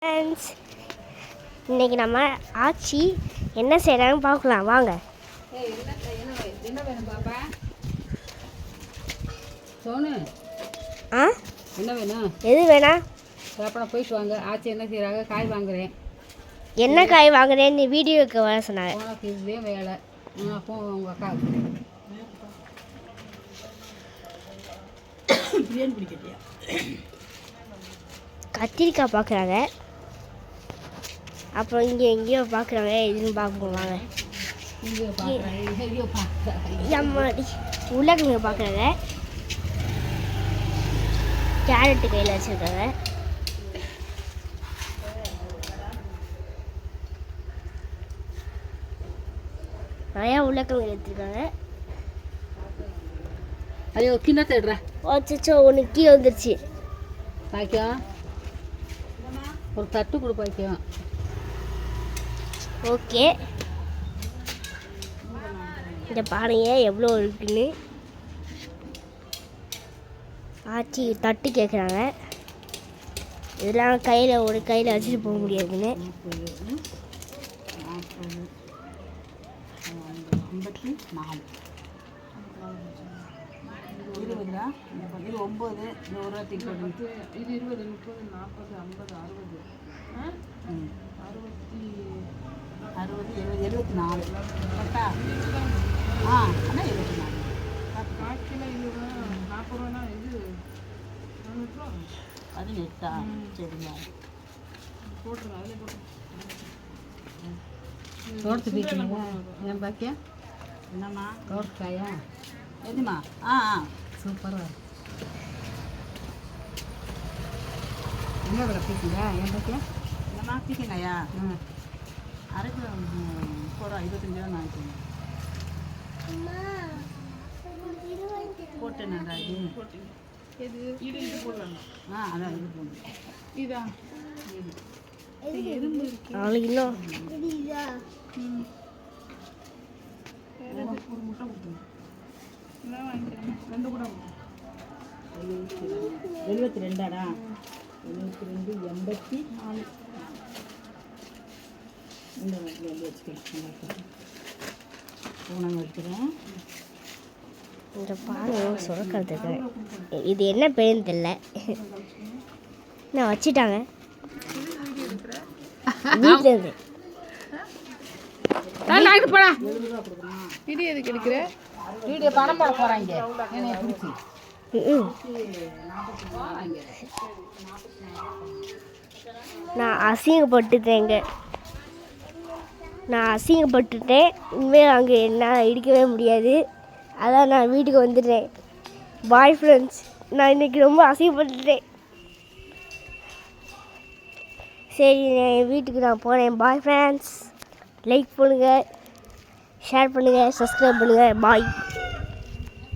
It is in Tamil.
ஃப்ரெண்ட்ஸ், இன்றைக்கி நம்ம ஆச்சி என்ன செய்கிறாங்கன்னு பார்க்கலாம் வாங்க. என்ன வேணும் பாப்பா? சோனு என்ன வேணும்? எது வேணா பாப்பா போயிட்டு வாங்க. ஆச்சி என்ன செய்கிறாங்க? காய் வாங்குறேன். என்ன காய் வாங்குறேன்னு வீடியோவுக்கு வர சொன்னாங்க. உனக்கு இதுவே வேலை. போ உங்கள் அக்கா பிரியாணி பிடிக்கட்டியா? கத்திரிக்காய் பார்க்குறாங்க. அப்புறம் இங்கே எங்கேயோ பார்க்குறாங்க. எதுன்னு பார்ப்போம் வாங்க. அம்மாடி உருளைக்கிழங்கு பார்க்குறாங்க. கேரட்டு கையில் வச்சுருக்காங்க. நிறையா உருளைக்கிழங்கு எடுத்துருக்காங்க. ஐயோ கிண்ண தேடுறேன். வச்சோ ஒன்று கீழே வந்துருச்சு. பாய்க்கும் ஒரு தட்டு கொடு பாய்க்கும். ஓகே, இந்த பாருங்க எவ்வளோ இருக்குன்னு. ஆச்சி தட்டு கேட்குறாங்க. இதெல்லாம் கையில் ஒரு கையில் வச்சுட்டு போக முடியாதுன்னு. 54 20 இது 9 இந்த ஒரு ரூபா தூக்கி போட்டு இது 20 30 40 50 60 60 70 74 கரெக்டா? ஆனால் 74 காக்கில் இது 40 ரூபானா இது 18 சரிங்க போட்டுருங்க. அதில் போட்டு தோட்டத்து பீக்கணுங்க. ஏன் பாக்கியா என்னம்மா தோட்டக்காயா எதுமா? சூப்பராக என்ன விலை பீக்கிங்க? ஏன் பாக்கியா என்னம்மா பீக்கிங்காயா? அரை கிலோ 30 ரூபா 25 ரூபா வாங்கிக்கோங்க. போட்டு நல்லா இது இது போடுறாங்க. அதான் இது போடணும். இதான் இது எறும்பு 4 கிலோ ஒரு முட்டை கொடுத்துருங்க. என்ன வாங்கிக்கிறேன்? 2 கூட 72டா? 72 84 இந்த மாதிரி வச்சுக்கலாம். பூனை வைக்கிறேன். இந்த பால் சுரக்கிறதுக்கு இது என்ன பேருன்னு தெரியல. நான் வச்சுட்டாங்க வீட்டில் இருந்து. வீடியோ எதுக்கு எடுக்கிற? வீடியோ பணம் போட போகிறாங்க. நான் அசிங்கப்பட்டுட்டேன். இனிமேல் அங்கே என்ன இடிக்கவே முடியாது. அதான் நான் வீட்டுக்கு வந்துட்டேன். பாய் ஃப்ரெண்ட்ஸ், நான் இன்றைக்கி ரொம்ப அசிங்கப்பட்டுட்டேன். சரி, என் வீட்டுக்கு நான் போகிறேன். பாய் ஃப்ரெண்ட்ஸ், லைக் பண்ணுங்கள், ஷேர் பண்ணுங்கள், சப்ஸ்கிரைப் பண்ணுங்கள். பாய்.